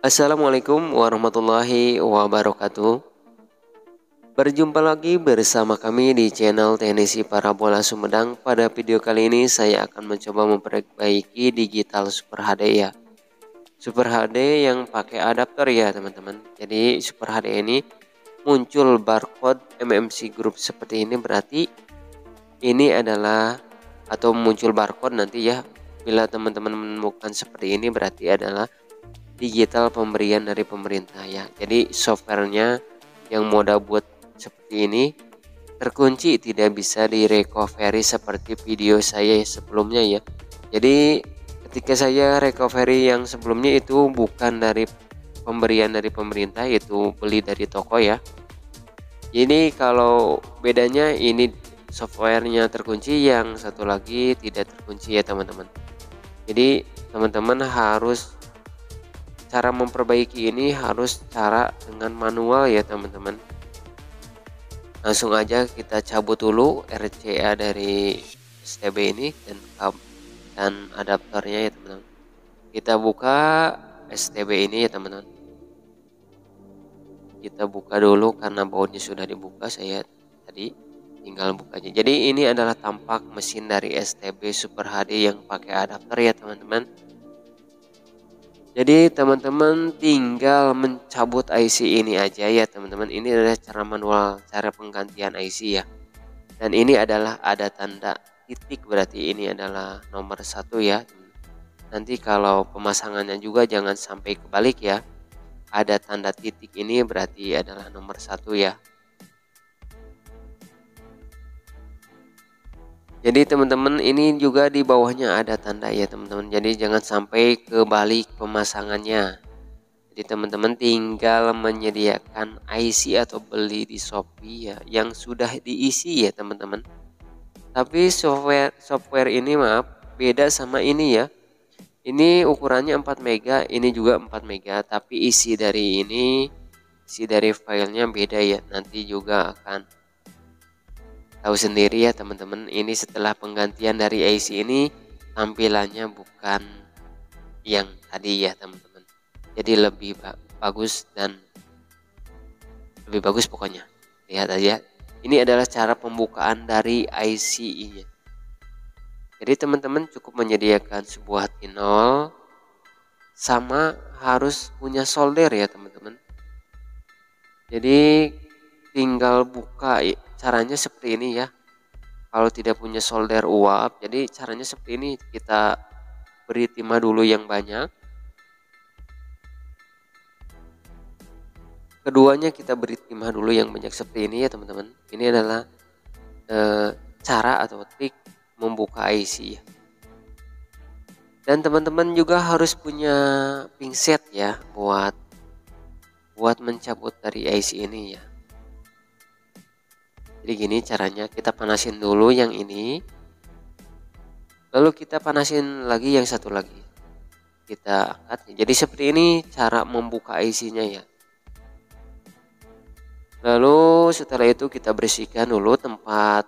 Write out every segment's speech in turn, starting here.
Assalamualaikum warahmatullahi wabarakatuh. Berjumpa lagi bersama kami di channel Teknisi Parabola Sumedang. Pada video kali ini saya akan mencoba memperbaiki digital Super HD ya. Super HD yang pakai adaptor ya teman-teman. Jadi Super HD ini muncul barcode MMC Group seperti ini, berarti ini adalah atau muncul barcode nanti ya. Bila teman-teman menemukan seperti ini berarti adalah digital pemberian dari pemerintah ya. Jadi softwarenya yang moda buat seperti ini terkunci, tidak bisa direcovery seperti video saya sebelumnya ya. Jadi ketika saya recovery yang sebelumnya itu bukan dari pemberian dari pemerintah, itu beli dari toko ya. Ini kalau bedanya ini softwarenya terkunci, yang satu lagi tidak terkunci ya teman-teman. Jadi teman-teman harus cara memperbaiki ini harus cara dengan manual ya teman-teman. Langsung aja kita cabut dulu RCA dari STB ini dan adaptornya ya teman-teman. Kita buka STB ini ya teman-teman. Kita buka dulu karena bautnya sudah dibuka, saya tadi tinggal bukanya. Jadi ini adalah tampak mesin dari STB Super HD yang pakai adaptor ya teman-teman. Jadi teman-teman tinggal mencabut IC ini aja ya teman-teman. Ini adalah cara manual, cara penggantian IC ya. Dan ini adalah ada tanda titik, berarti ini adalah nomor 1 ya. Nanti kalau pemasangannya juga jangan sampai kebalik ya. Ada tanda titik ini berarti adalah nomor 1 ya. Jadi teman-teman ini juga di bawahnya ada tanda ya teman-teman. Jadi jangan sampai kebalik pemasangannya. Jadi teman-teman tinggal menyediakan IC atau beli di Shopee ya yang sudah diisi ya teman-teman. Tapi software ini maaf beda sama ini ya. Ini ukurannya 4 mega, ini juga 4 mega, tapi isi dari filenya beda ya. Nanti juga akan tahu sendiri ya teman-teman. Ini setelah penggantian dari IC ini tampilannya bukan yang tadi ya teman-teman. Jadi lebih bagus dan lebih bagus pokoknya. Lihat aja. Ini adalah cara pembukaan dari IC-nya. Jadi teman-teman cukup menyediakan sebuah tinol sama harus punya solder ya teman-teman. Jadi tinggal buka, caranya seperti ini ya. Kalau tidak punya solder uap, jadi caranya seperti ini. Kita beri timah dulu yang banyak. Keduanya kita beri timah dulu yang banyak seperti ini ya teman-teman. Ini adalah cara atau trik membuka IC ya. Dan teman-teman juga harus punya pinset ya buat mencabut dari IC ini ya. Jadi gini caranya, kita panasin dulu yang ini, lalu kita panasin lagi yang satu lagi, kita angkat. Jadi seperti ini cara membuka IC-nya ya. Lalu setelah itu kita bersihkan dulu tempat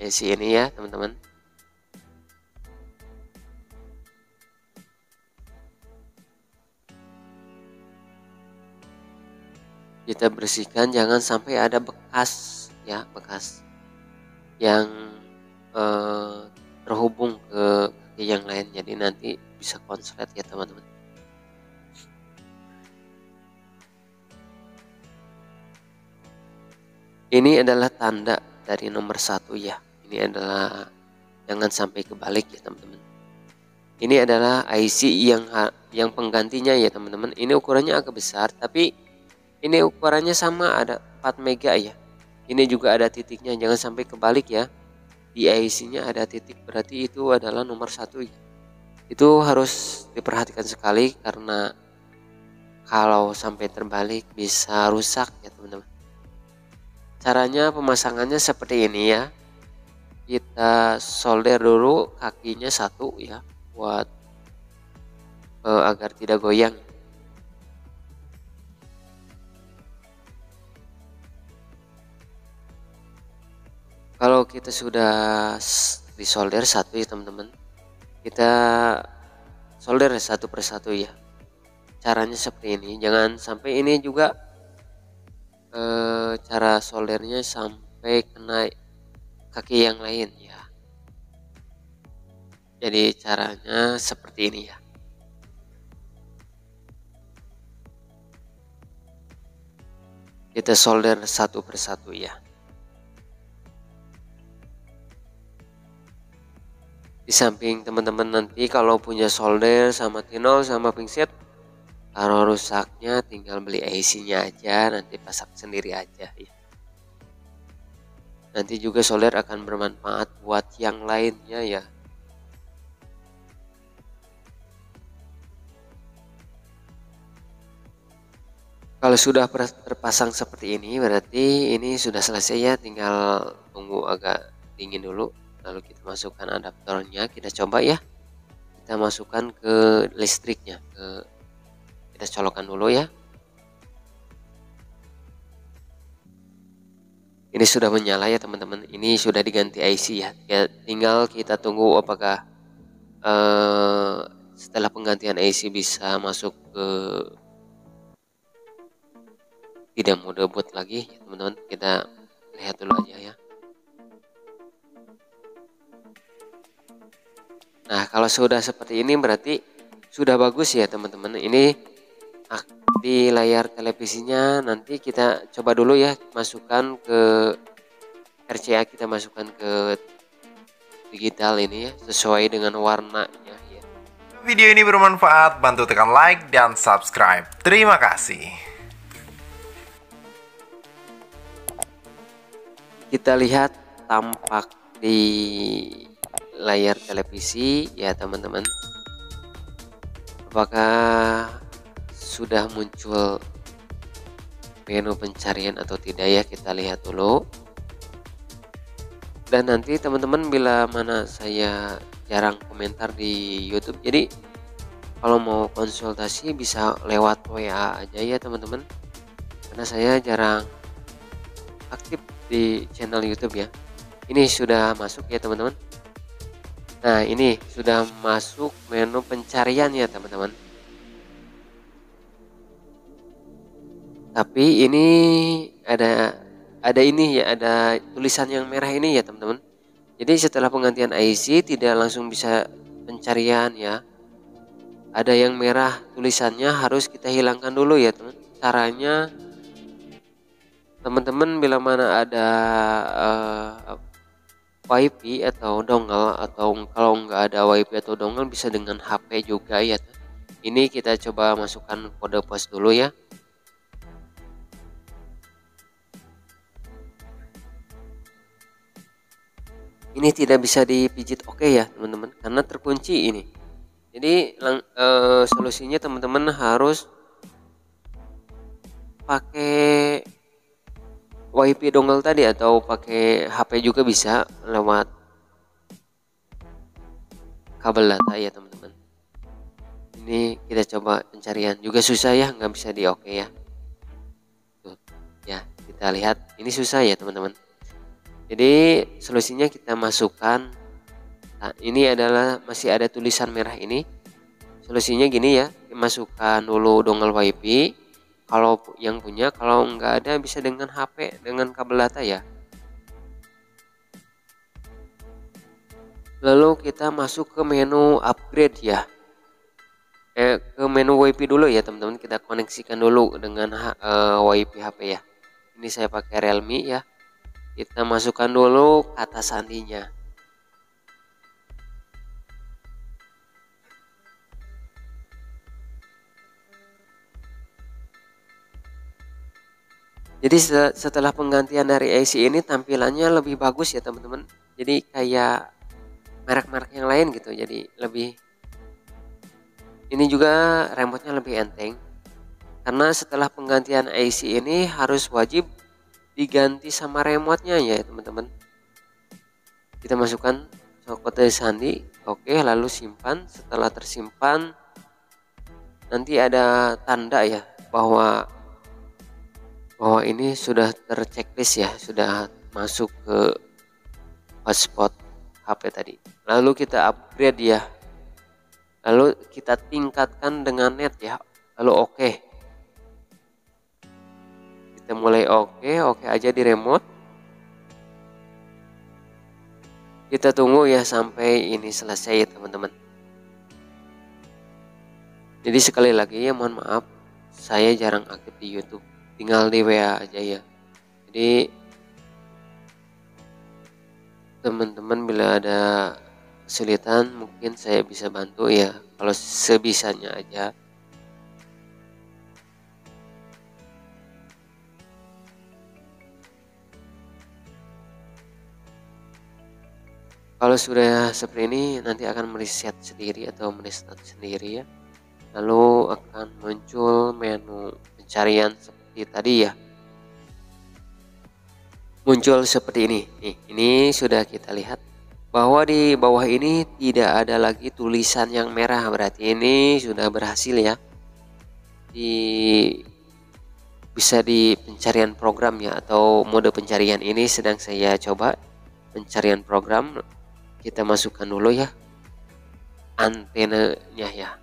IC ini ya teman-teman. Kita bersihkan, jangan sampai ada bekas ya, bekas yang terhubung ke yang lain, jadi nanti bisa konslet ya teman-teman. Ini adalah tanda dari nomor 1 ya. Ini adalah jangan sampai kebalik ya teman-teman. Ini adalah IC yang penggantinya ya teman-teman. Ini ukurannya agak besar, tapi ini ukurannya sama, ada 4 mega ya. Ini juga ada titiknya, jangan sampai kebalik ya. Di IC-nya ada titik, berarti itu adalah nomor 1 ya. Itu harus diperhatikan sekali karena kalau sampai terbalik bisa rusak ya teman-teman. Caranya pemasangannya seperti ini ya. Kita solder dulu kakinya 1 ya, buat agar tidak goyang. Kalau kita sudah disolder 1 ya teman-teman, kita solder 1 per 1 ya. caranya seperti ini. Jangan sampai ini juga cara soldernya sampai kena kaki yang lain ya. Jadi caranya seperti ini ya. Kita solder satu persatu ya. Di samping teman-teman nanti kalau punya solder sama tinol sama pingset, kalau rusaknya tinggal beli IC-nya aja, nanti pasang sendiri aja ya. Nanti juga solder akan bermanfaat buat yang lainnya ya. Kalau sudah terpasang seperti ini berarti ini sudah selesai ya, tinggal tunggu agak dingin dulu. Lalu kita masukkan adaptornya, kita coba ya. Kita masukkan ke listriknya, kita colokkan dulu ya. Ini sudah menyala ya teman-teman. Ini sudah diganti IC ya. Tinggal kita tunggu apakah setelah penggantian IC bisa masuk ke tidak mode boot lagi ya teman-teman. Kita lihat dulu aja ya. Nah kalau sudah seperti ini berarti sudah bagus ya teman-teman. Ini di layar televisinya nanti kita coba dulu ya, masukkan ke RCA, kita masukkan ke digital ini ya, sesuai dengan warnanya ya. Video ini bermanfaat, bantu tekan like dan subscribe. Terima kasih. Kita lihat tampak di layar televisi ya teman-teman. Apakah sudah muncul menu pencarian atau tidak ya, kita lihat dulu. Dan nanti teman-teman bila mana saya jarang komentar di YouTube, jadi kalau mau konsultasi bisa lewat WA aja ya teman-teman, karena saya jarang aktif di channel YouTube ya. Ini sudah masuk ya teman-teman. Nah ini sudah masuk menu pencarian ya teman-teman. Tapi ini ada ini ya, ada tulisan yang merah ini ya teman-teman. Jadi setelah penggantian IC tidak langsung bisa pencarian ya. Ada yang merah tulisannya harus kita hilangkan dulu ya teman. Caranya teman-teman bila mana ada WiFi atau dongle, atau kalau nggak ada WiFi atau dongle bisa dengan HP juga ya. Ini kita coba masukkan kode pos dulu ya. Ini tidak bisa dipijit oke ya teman-teman, karena terkunci ini. Jadi solusinya teman-teman harus pakai WiFi dongle tadi atau pakai HP juga bisa lewat kabel data ya teman-teman. Ini kita coba pencarian juga susah ya, nggak bisa di oke ya. Tuh, ya kita lihat ini susah ya teman-teman. Jadi solusinya kita masukkan. Nah ini adalah masih ada tulisan merah ini. Solusinya gini ya, masukkan dulu dongle WiFi. Kalau yang punya, kalau nggak ada bisa dengan HP dengan kabel data ya. Lalu kita masuk ke menu upgrade ya. Ke menu WiFi dulu ya teman-teman. Kita koneksikan dulu dengan WiFi HP ya. Ini saya pakai Realme ya. Kita masukkan dulu kata sandinya. Jadi setelah penggantian dari IC ini tampilannya lebih bagus ya teman-teman. Jadi kayak merek-merek yang lain gitu. Jadi lebih, ini juga remote-nya lebih enteng. Karena setelah penggantian IC ini harus wajib diganti sama remote-nya ya teman-teman. Kita masukkan kode sandi, oke, lalu simpan. Setelah tersimpan nanti ada tanda ya bahwa ini sudah terchecklist ya, sudah masuk ke hotspot HP tadi. Lalu kita upgrade ya, lalu kita tingkatkan dengan net ya. lalu oke. Kita mulai oke aja di remote. Kita tunggu ya sampai ini selesai ya teman-teman. Jadi sekali lagi ya mohon maaf, saya jarang aktif di YouTube, tinggal di WA aja ya. Jadi teman-teman bila ada kesulitan mungkin saya bisa bantu ya, kalau sebisanya aja. Kalau sudah seperti ini nanti akan mereset sendiri atau merestart sendiri ya. Lalu akan muncul menu pencarian seperti tadi ya. Muncul seperti ini. Nih, ini sudah kita lihat bahwa di bawah ini tidak ada lagi tulisan yang merah, berarti ini sudah berhasil ya. Bisa di pencarian program ya, atau mode pencarian ini sedang saya coba pencarian program. Kita masukkan dulu ya antenanya ya.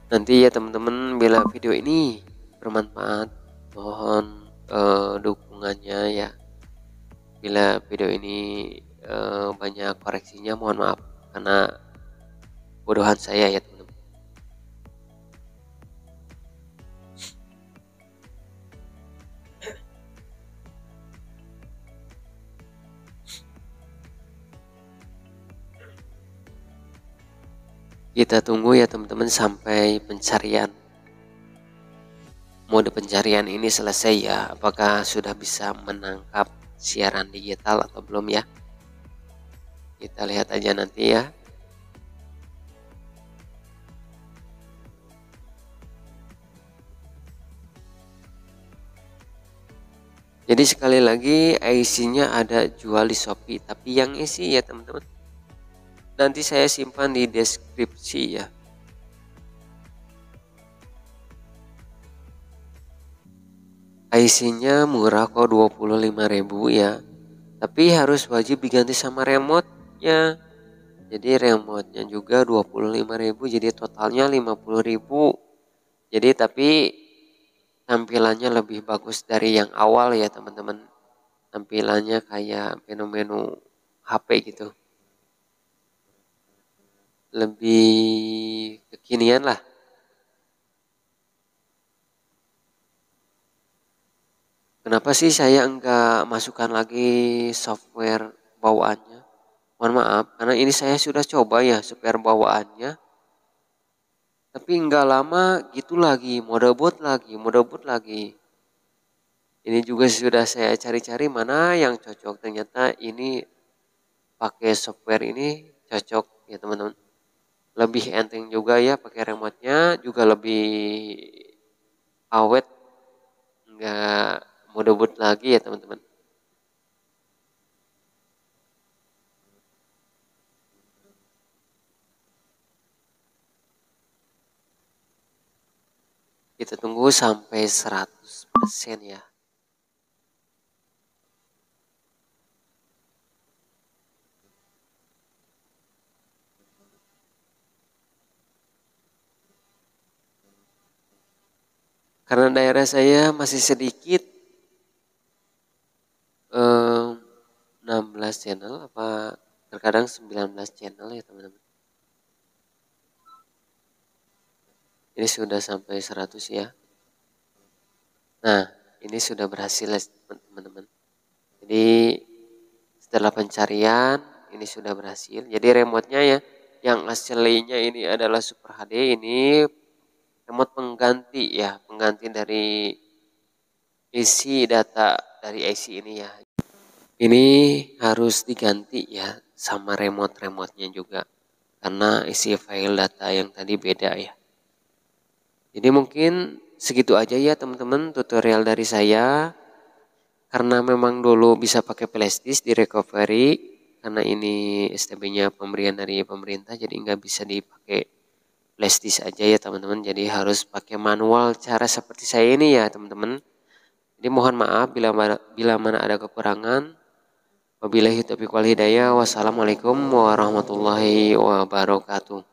Nanti ya teman-teman, bila video ini bermanfaat mohon dukungannya ya. Bila video ini banyak koreksinya mohon maaf karena bodohan saya ya teman-teman. Kita tunggu ya teman-teman sampai pencarian mode pencarian ini selesai ya. Apakah sudah bisa menangkap siaran digital atau belum ya? Kita lihat aja nanti ya. Jadi sekali lagi IC-nya ada jual di Shopee, tapi yang isi ya teman-teman nanti saya simpan di deskripsi ya. IC-nya murah kok, 25.000 ya. Tapi harus wajib diganti sama remote-nya. Jadi remote-nya juga 25.000, jadi totalnya 50.000. Jadi tapi tampilannya lebih bagus dari yang awal ya teman-teman. Tampilannya kayak menu-menu HP gitu. Lebih kekinian lah. Kenapa sih saya enggak masukkan lagi software bawaannya? Mohon maaf, karena ini saya sudah coba ya software bawaannya. Tapi enggak lama gitu lagi, mode boot lagi. Ini juga sudah saya cari-cari mana yang cocok. Ternyata ini pakai software ini cocok ya teman-teman. Lebih enteng juga ya, pakai remote-nya juga lebih awet. Enggak mode boot lagi ya teman-teman. Kita tunggu sampai 100% ya. Karena daerah saya masih sedikit 16 channel apa terkadang 19 channel ya teman-teman. Ini sudah sampai 100 ya. Nah, ini sudah berhasil teman-teman. Jadi setelah pencarian ini sudah berhasil. Jadi remote-nya ya yang aslinya ini adalah Super HD, ini remote pengganti ya, pengganti dari isi data dari IC ini ya. Ini harus diganti ya sama remote-nya juga karena isi file data yang tadi beda ya. Jadi mungkin segitu aja ya teman-teman tutorial dari saya. Karena memang dulu bisa pakai flashdisk di recovery, karena ini STB-nya pemberian dari pemerintah, jadi nggak bisa dipakai flashdisk aja ya teman-teman. Jadi harus pakai manual cara seperti saya ini ya teman-teman. Jadi mohon maaf bila mana ada kekurangan. Wabillahi taufiq wal hidayah. Wassalamualaikum warahmatullahi wabarakatuh.